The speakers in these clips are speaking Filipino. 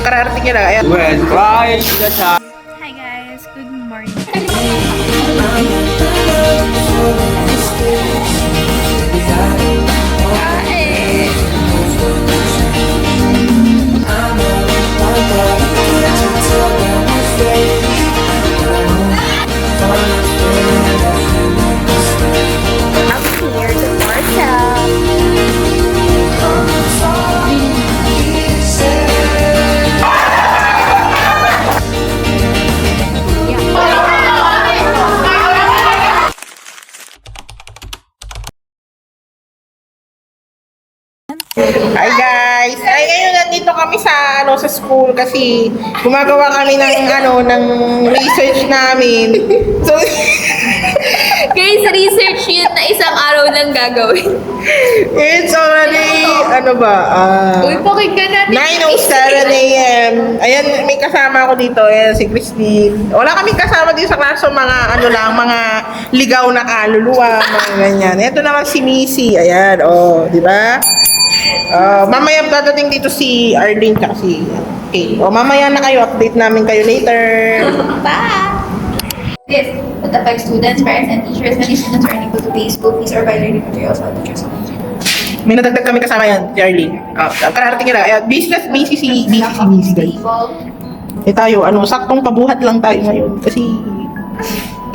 kararating niya lang. Ayan. Well, bye! Hi guys, good morning. I'm here to Marta. Hi guys! Ay ngayon nandito kami sa sa school kasi gumagawa kami ng research namin. So Guys, research yun na isang araw lang gagawin. it's already Uy, pakinggan natin. 9:07 a.m. Ayan, may kasama ako dito. Ayan, si Christine. Wala kaming kasama dito sa klaso, mga ligaw na kaluluwa, mga ganyan. Ito naman si Missy. Ayan, di ba? Mamaya dadating dito si Arlene at si Kay. Mamaya na kayo. Update namin kayo later. Bye! This would affect students, parents, and teachers. Many students are unable to pay school fees or buy learning materials while teachers are on leave. May nadagdag kami kasama yan, si Arlene. Kararating nila. Ayan, busy si Missy guys. Tayo, saktong pabuhat lang tayo ngayon. Kasi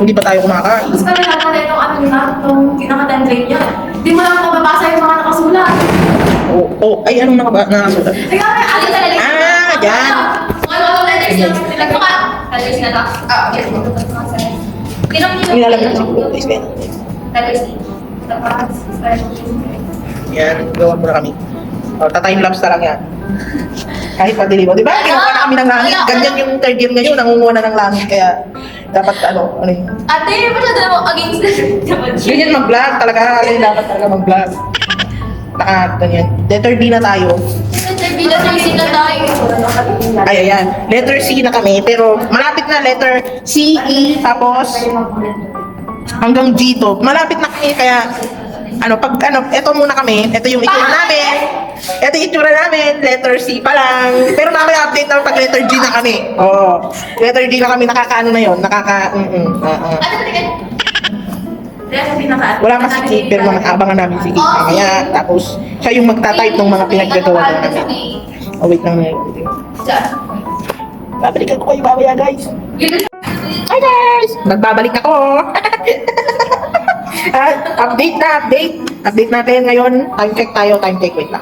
hindi pa tayo kumakain. Mas kami lahat na itong pinaka-template niya. Hindi mo lang mababasa yung mga nakasulat. Ay, anong nakasulat? Kaya may alin talaga. Yan. Mga letters lang. Nagbuka. Letters na to. Okay. Nilalag na siguro. Letters C. Tapos, Yan, gawa muna kami. Ta-time lapse na lang yan. Kahit pa-deliver. Di ba? Kinuha na kami ng langit. Ganyan yung third year ngayon, nangunguha na ng langit. Kaya, dapat ano yun. Ate, masyado naman against the Ganyan mag-vlog talaga. Dapat talaga mag-vlog. Ganyan. Letter D na tayo. Letter C na tayo. Ay, ayan. Letter C na kami. Pero, malapit na letter C, E, tapos, hanggang G to. Malapit na kami. Kaya, eto muna kami. Ito yung itsura namin. Ito yung itsura namin. Letter C pa lang. Pero mamaya update naman pag letter G na kami. Letter G na kami. Nakakaano na yun. Wala pa si Kate, pero abangan namin si Kate mamaya. Tapos, siya yung magta-type ng mga pinaggagawa namin. Wait lang na yun. Babalikan ko kayo mamaya, guys. Hi, guys! Nagbabalik ako. Update na, update. Update natin ngayon. Time check tayo, time check. Wait lang.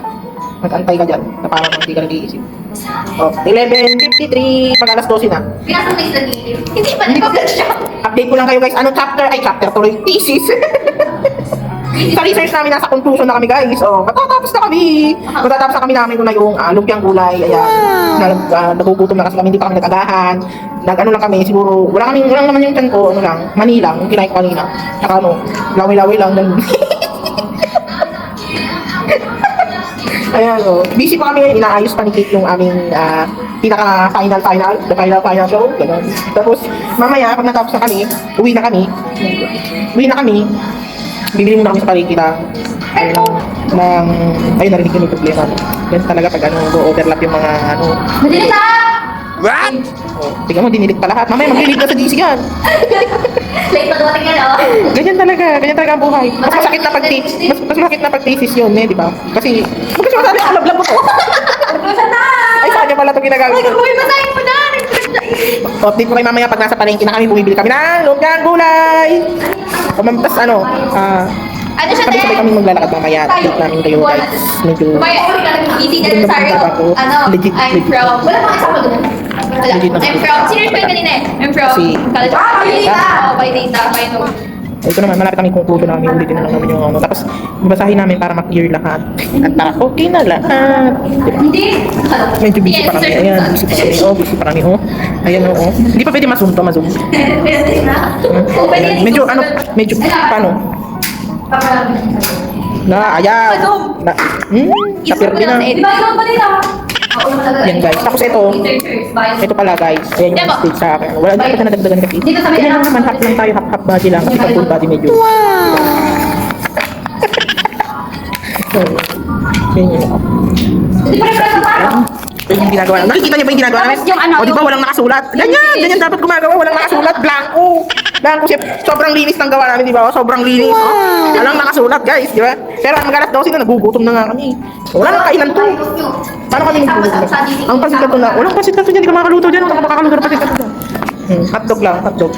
Mag-antay ka dyan, na parang hindi ka nag-iisip. 11:53, pag alas 12 na. Pinasa place na dito. Hindi pa, di ba siya? Update ko lang kayo guys, chapter? Ay, chapter tuloy, thesis. Sa research namin, nasa conclusion na kami guys. Matatapos na kami. Matatapos na kami namin kung na yung lumpiang gulay. Ayan, nagugutom na kasi kami, hindi pa kami nag-agahan. Nag-ano lang kami, siguro, walang naman yung tiyan ko, mani lang, yung kinain ko kanina. Saka lawi-lawi lang. Ayan, busy pa kami ngayon, inaayos pa ni Kate yung aming the final show, gano'n. Tapos, mamaya, pag natapos na kami, uwi na kami, bibili muna kami sa palengke ayun, narinig ko yung problema. Yan talaga pag go-overlap yung mga Madilis na! What? Tingnan mo, dinilit pa lahat. Mamaya, mag-delete na sa GC yan. Late pa dumating yan, Ganyan talaga ang buhay. Mas masakit na pag thesis yun, di ba? Kasi masabi ako, lablab mo to. Conclusion na! Ay, saan niya pala ito ginagawin ko? Uy, masahin mo na! Update ko kayo mamaya pag nasa palengke na kami, bumibili kami ng lumpiang gulay. Tapos Ano siya, sabay kami maglalakad mamaya. Update namin kayo guys. Medyo easy na sorry. Legit. I'm from, wala pang kasama doon. Legit na. I'm from, sino yung friend kanina eh? I'm from College of by data, by no. Ito naman, malapit kami conclusion namin. Ulitin na lang namin yung Tapos, babasahin namin para ma-clear lahat. At para okay na lahat. Hindi. Medyo busy pa kami. Ayan, busy pa kami. Ayan, Hindi pa pwede ma-zoom to, ma-zoom. Pwede na. Ayan, medyo, paano? Ayaw. Tapir din na. Di ba ikaw pa nila? Yan guys. Tapos ito pala guys. Ayan yung stage sa akin. Wala pa nadagdagan kasi. Ayan lang naman, half lang tayo, half body lang. Kasi pag full body medyo. So, yun yun. Hindi pa rin pala sa palo. Yun yung ginagawa namin. Nakikita niyo ba yung ginagawa namin? Tapos yung ano, O, di ba walang nakasulat? Ganyan dapat gumagawa, walang nakasulat. Blanco. Sobrang linis ng gawa namin, di ba? Sobrang linis. Oh. Walang nakasulat, guys, di ba? Pero ang magalas daw sila, nagugutom na nga kami. Wala nang kainan to. Paano kami nagugutom? Ang pasit ka to na, walang pasit ka to dyan, di ka makakaluto dyan. Wala ka makakaluto ng pasit ka to dyan. Hotdog lang, hotdog.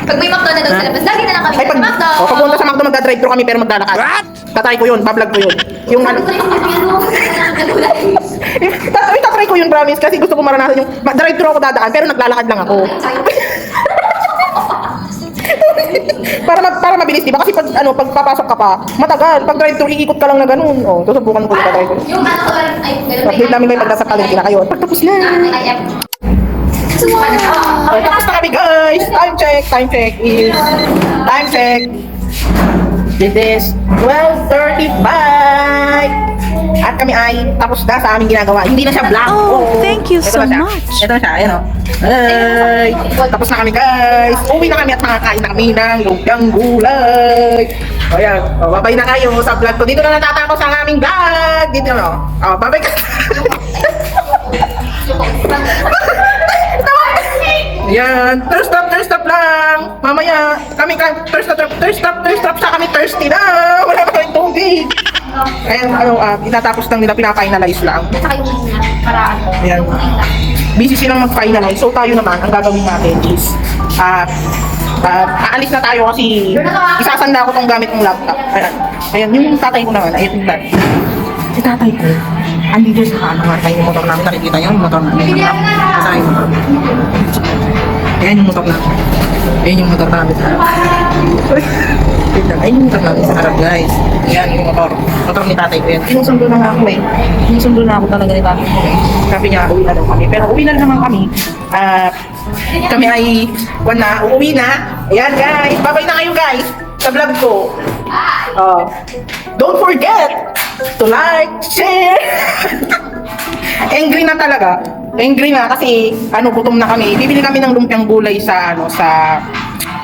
Pag may McDonald's sa labas, lagi na lang kami Ay, sa McDo. pag punta sa McDo, magdadrive-thru kami pero maglalakad. Tatry ko yun, bablog ko yun. Yung ano, tatry ko yun, promise, kasi gusto ko maranasan yung, drive-thru ako dadaan, pero naglalakad lang ako. para mabilis, di ba? Kasi pag papasok ka pa, matagal. Pag drive-thru, iikot ka lang na ganun. Oh, susubukan ko yung drive-thru. Yung ano ko lang, ay, Update namin kayo pag nasa palengke na kayo. Pag tapos na. Okay, tapos na kami, guys. Time check is this is 12:35. At kami ay tapos na sa aming ginagawa. Hindi na siya black. Oh, thank you so much. Ito na siya, ayan o. Ay, tapos na kami, guys. Uwi na kami at makakain na kami ng lumpiang gulay. O yan, o, babay na kayo sa vlog ko. Dito na natatapos ang aming vlog. Dito na, o, babay ka. Yan, thirst stop lang. Mamaya, kami thirst stop sa kami thirsty na. Wala pa kaming tubig. Ayan, itatapos lang nila, pina-finalize lang. Saka yung para ano. Ayan. Busy silang mag-finalize. So tayo naman, ang gagawin natin is, aalis na tayo kasi isasanda ko tong gamit ng laptop. Ayan, yung tatay ko naman, ayun yung tatay. Si tatay ko, andito sa yung motor namin. Nakikita niyo yung motor namin. Kasama yung motor. Ayan yung motor namin. Ayan yung motor namin. Ayan yung motor namin sa harap, guys. Ayan yung motor. Motor ni tatay ko yan. Sinusundo na nga ako eh. Sinusundo na ako talaga ni tatay ko eh. Sabi niya, uwi na daw kami. Pero uwi na naman kami. Kami ay uuwi na. Ayan, guys. Babay na kayo, guys. Sa vlog ko. Don't forget to like, share. Angry na talaga. Angry na kasi gutom na kami. Bibili kami ng lumpiang gulay sa sa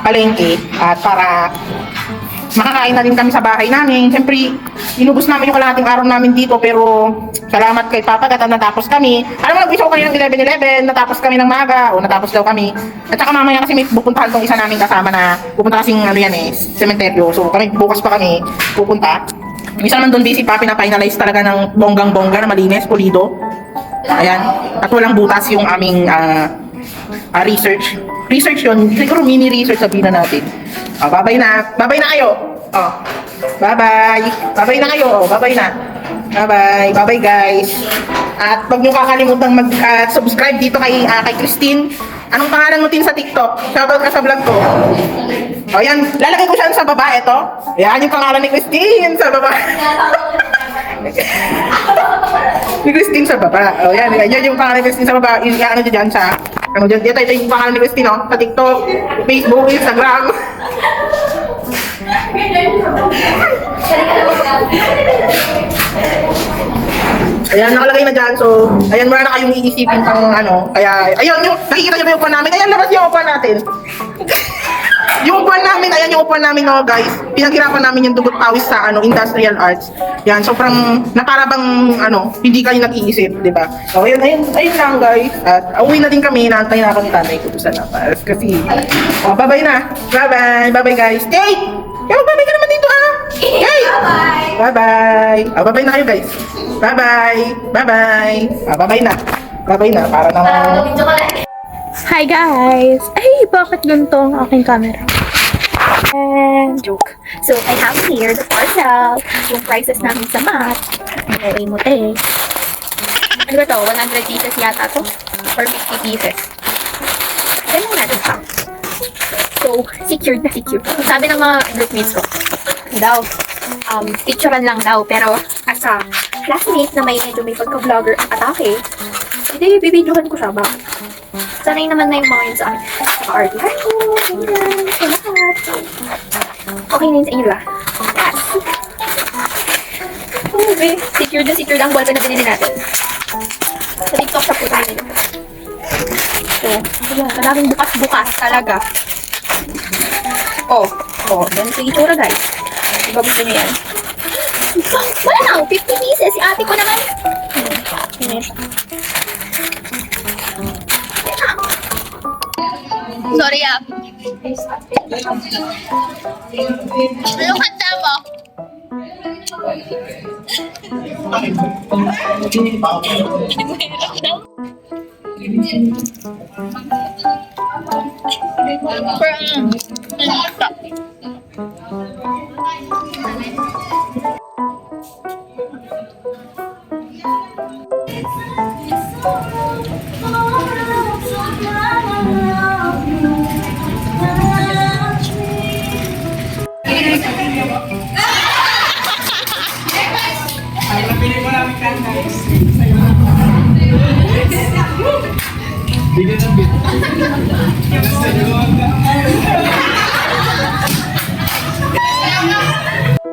palengke at para makakain na din kami sa bahay namin. Siyempre, inubos namin yung kalahating araw namin dito pero salamat kay Papa at natapos kami. Alam mo, nag-wish ako kanina ng 11:11, natapos kami ng maga o natapos daw kami. At saka mamaya kasi may pupuntahan tong isa namin kasama na pupunta kasing cementerio. So kami bukas pa kami pupunta. Isa naman doon busy pa, pina-finalize talaga ng bonggang-bongga na malinis, pulido. Ayan, at walang butas yung aming research. Research yun, siguro mini research sabihin na natin. Babay na kayo. Bye-bye. Babay na kayo. Babay na. Bye-bye guys. At huwag niyo kakalimutan mag-subscribe dito kay Christine. Anong pangalan mo din sa TikTok? Shoutout ka sa vlog ko. O yan, lalagay ko siya sa baba, ito. Yan yung pangalan ni Christine sa baba. Ni Christine sa baba. O yan yung pangalan ni Christine sa baba. Ano dyan sa, ito yung pangalan ni Christine, sa TikTok, Facebook, Instagram. Ayan, nakalagay na dyan. So, ayan, wala na kayong iisipin pang Kaya, ayun, nakikita nyo ba yung upuan namin? Ayan, labas yung upuan natin. Yung upuan namin, ayan yung upuan namin, guys. Pinaghirapan namin yung dugot pawis sa industrial arts. Yan, sobrang nakarabang hindi kayo nag-iisip, di ba? So, ayun lang, guys. At uwi na din kami, naantay na ako ni tatay ko sa labas. Kasi, bye-bye na. Bye-bye, guys. Kate! Bye-bye ka naman dito, Kate! Bye-bye! Bye-bye na kayo, guys. Bye-bye! Bye-bye na. Para naman. Hi guys! Ay, bakit ganito ang aking camera? Joke. So, I have here the parcel. Yung prices namin sa mat. Ay, mute. Ano ba to? 100 pieces yata to? Or 50 pieces? Kaya lang natin pa. So, secured na secured. Sabi ng mga groupmates ko, picturean lang daw. Pero, as a classmate na may pagka-vlogger atake, hindi, bibidyohan ko siya. Bakit? Sanay naman na yung mga yun sa akin. Art. Hi po! Ganyan! Salamat! Okay na yun sa inyo ba? Yes! Okay. Secured ang ballpen na binili natin. Sa TikTok shop po tayo nila. So, ayan. Madaming bukas-bukas talaga. Ganito yung itsura, guys. Diba gusto nyo yan? Wow! 50 pieces! Si ate ko naman! Finish. Sorry ah. Anong handa mo?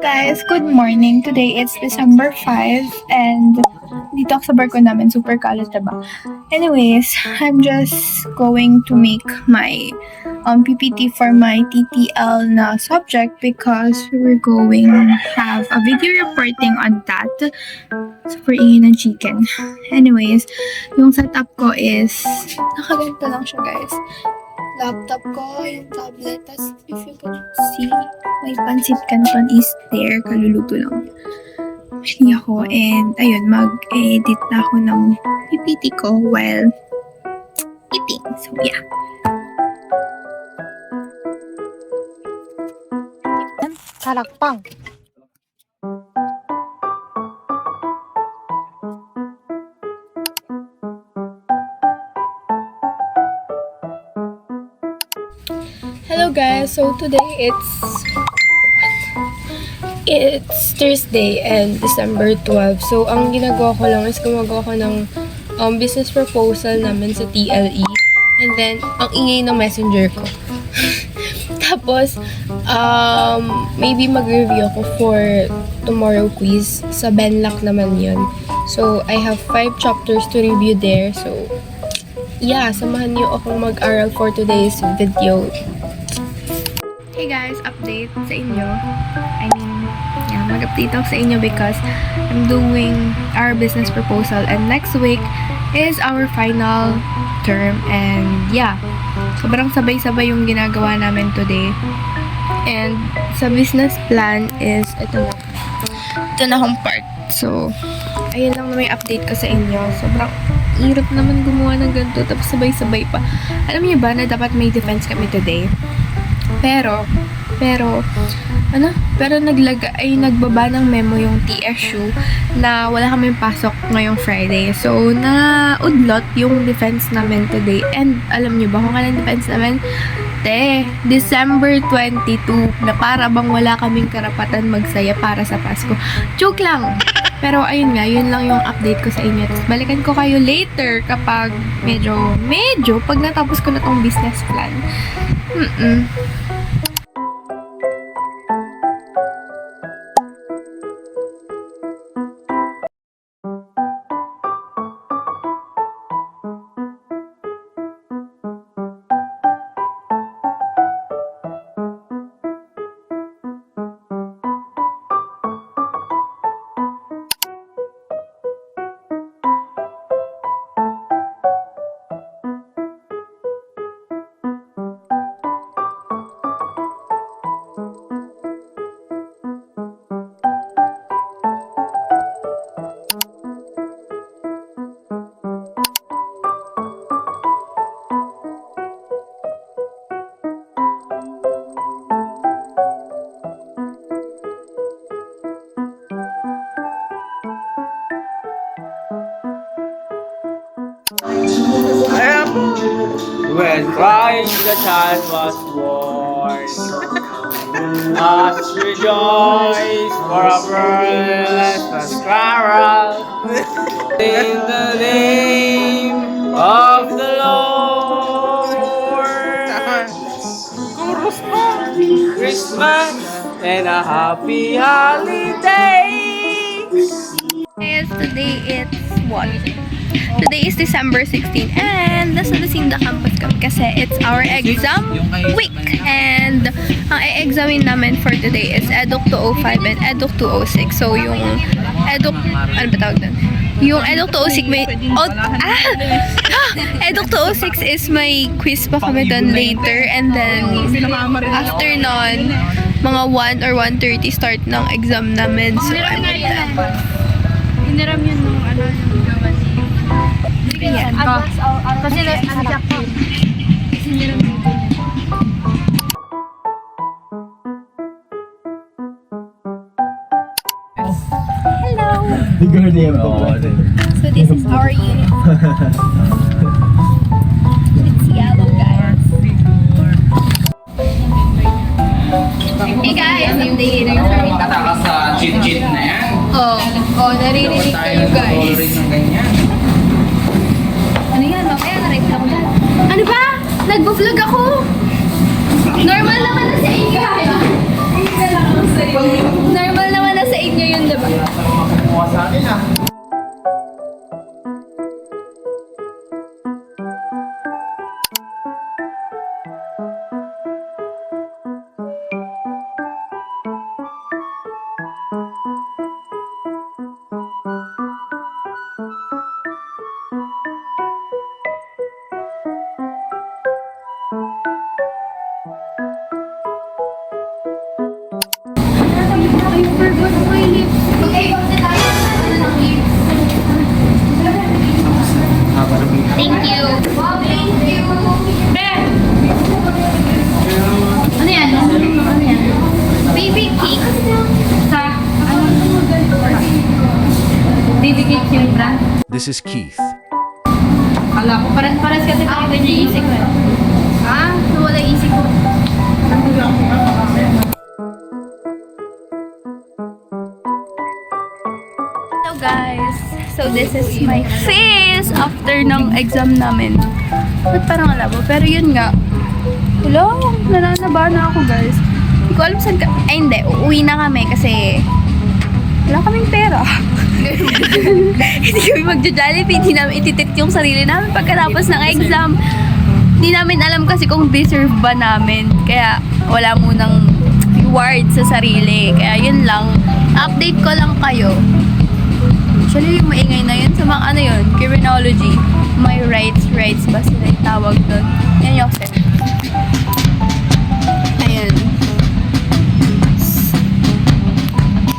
Guys, good morning. Today it's December 5 and dito ako sa barko namin, super kalat diba? Anyways, I'm just going to make my PPT for my TTL na subject because we're going to have a video reporting on that. Super ingay ng chicken. Anyways, yung setup ko is nakaganto lang siya guys. Laptop ko, yung tablet, tas if you could see, may pansit canton is there, kaluluto lang. Ready ako, and ayun, mag-edit na ako ng PPT ko while eating. So, yeah. Salakpang. Hello guys, so today it's Thursday and December 12. So ang ginagawa ko lang is gumagawa ko ng business proposal namin sa TLE, and then ang ingay ng messenger ko. Tapos maybe mag-review ako for tomorrow quiz sa Benlac naman yun. So I have 5 chapters to review there. So yeah, samahan niyo akong mag-aral for today's video. Hey guys, update sa inyo. Yeah, mag-update ako sa inyo because I'm doing our business proposal and next week is our final term, and yeah, sobrang sabay-sabay yung ginagawa namin today. And sa business plan is ito na akong part. So, ayun lang na may update ko sa inyo. Sobrang hirap naman gumawa ng ganito tapos sabay-sabay pa. Alam niyo ba na dapat may defense kami today? Pero nagbaba ng memo yung TSU na wala kaming pasok ngayong Friday. So, na-udlot yung defense namin today. And alam niyo ba kung anong defense namin? December 22, na para bang wala kaming karapatan magsaya para sa Pasko. Joke lang! Pero ayun nga, yun lang yung update ko sa inyo. Tapos balikan ko kayo later kapag medyo, pag natapos ko na tong business plan. When Christ the child was born, us rejoice for a blessed carol in the name of the Lord. Christmas and a happy holiday. Yes, today it's what? Today is December 16 and nasa Lucinda campus kami kasi it's our exam week, and ang i-examine namin for today is EDUC 205 and EDUC 206. So yung EDUC, ano ba tawag doon? Yung Eduk 206 may... Eduk 206 is may quiz pa kami done later. And then, after nun, mga 1 or 1:30 start ng exam namin. So, Hiniram yun nung ano, yung gawa niya. yan. Kasi na-adjust yun. Kasi hiniram yun. So, this is our unit. It's yellow, guys. Hey guys, yung day na yung Makatakas sa cheat na yan. naririnig kayo guys. ng ganyan. Ano yan? Mamaya na-record ako yan. Ano ba? Nagbo-vlog ako! Normal naman na sa inyo. Normal naman na sa inyo yun, diba? Kumuha sa akin ah. Thank you. Ano yan? Ano yan? Baby cake. Baby cake yung brand. This is Keith. Kala ko, pares kasi tayo ganyan yung isip ko. Ah, nawala yung isip ko. Hello guys! So this is my face after ng exam namin. Ba't parang alabo? Pero yun nga. Hello? Nananaba na ako guys. Hindi ko alam saan ka... Ay hindi, uuwi na kami kasi wala kaming pera. Hindi kami magja-Jollibee. Hindi namin ititit yung sarili namin pagkatapos ng exam. Hindi namin alam kasi kung deserve ba namin. Kaya wala munang reward sa sarili. Kaya yun lang. Update ko lang kayo. Actually, yung maingay na yun sa mga ano yun, criminology. My rights ba sila yung tawag doon? Yan yung set. Ayan.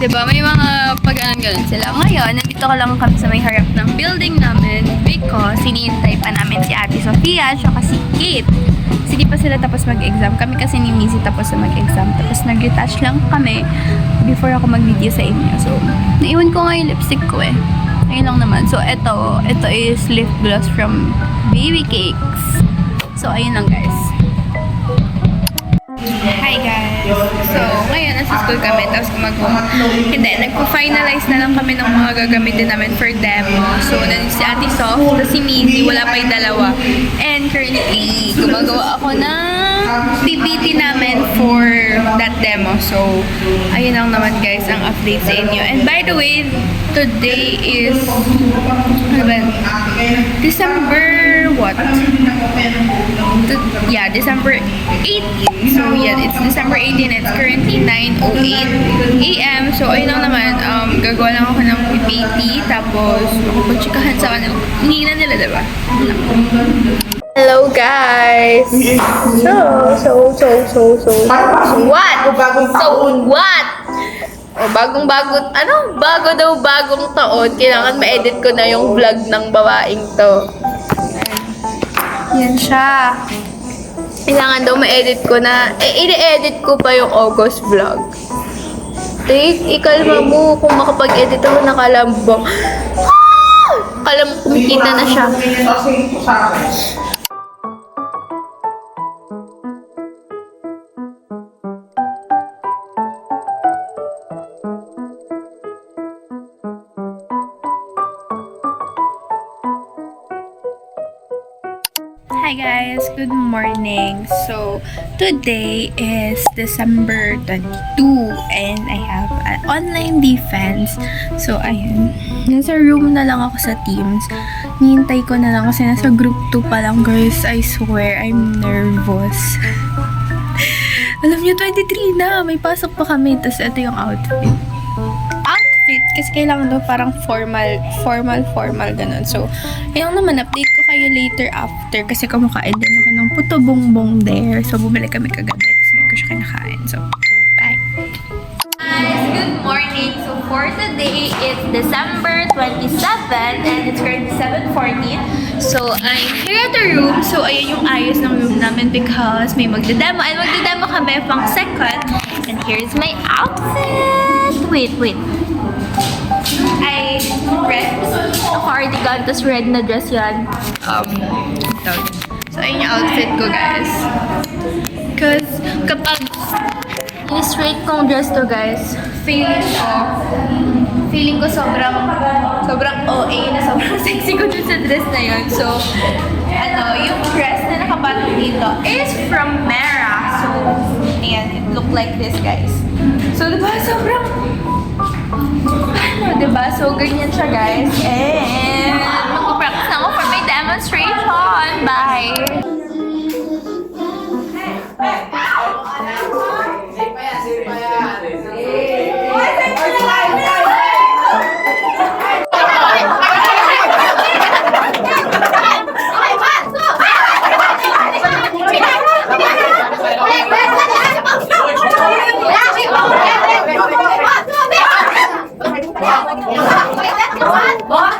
Diba, may mga pag-ganon sila. Ngayon, nandito ko lang kami sa may harap ng building namin because sinihintay pa namin si Ate Sofia at si Kate. Hindi pa sila tapos mag-exam. Kami kasi ni Missy tapos na mag-exam. Tapos nag-retouch lang kami before ako mag-video sa inyo. So, naiwan ko nga yung lipstick ko eh. Ayun lang naman. So, ito is lip gloss from Baby Cakes. So, ayun lang guys. Hi guys! So, ngayon nasa school kami, tapos nagpo-finalize na lang kami ng mga gagamitin namin for demo. So, nandito si Ate Sof, tapos si Missy, wala pa yung dalawa. And currently, gumagawa ako ng PPT namin for that demo. So, ayun lang naman guys, ang update sa inyo. And by the way, today is, December what? December 18. So, yeah, it's December 18. It's currently 9:08 a.m. So, ayun lang naman. Gagawa lang ako ng PPT. Tapos, makapag-chikahan sa kanila. Hindi na nila, diba? Hello, guys! What? Bagong taon. Kailangan ma-edit ko na yung vlog ng babaeng to. Yan siya. Kailangan daw ma-edit ko na. I-edit ko pa yung August vlog. Ikalma mo kung makapag-edit ako nakalambang. Akala mo kumikita na siya. Hi guys, good morning. So, today is December 22 and I have an online defense. So, ayun. Nasa room na lang ako sa Teams. Nihintay ko na lang kasi nasa group 2 pa lang guys. I swear, I'm nervous. Alam niyo, 23 na. May pasok pa kami. Tapos ito yung outfit. Kasi kailangan daw parang formal, ganun. So, ayun naman, update ko kayo later after kasi kumakain din ako ng puto bongbong there. So, bumili kami kagabi. Tapos ngayon ko siya kinakain. So, bye! Guys, good morning. So for today, it's December 27 and it's currently 7:40. So I'm here at the room. So ayun yung ayos ng room namin because may magdedemo. And magdedemo kami pang second. And here's my outfit. Wait. Ay, red. Cardigan, tas red na dress yan. Ito. So, ayun yung outfit ko, guys. Because, kapag Straight kong dress to, guys. feeling ko sobrang OA na sobrang sexy ko dun sa dress na yun. So, yung dress na nakapatong dito is from Mera. So, ayan, it look like this, guys. So, diba, sobrang, diba? So, ganyan siya, guys. And, magpapractice na ako for my demonstration. Bye! What?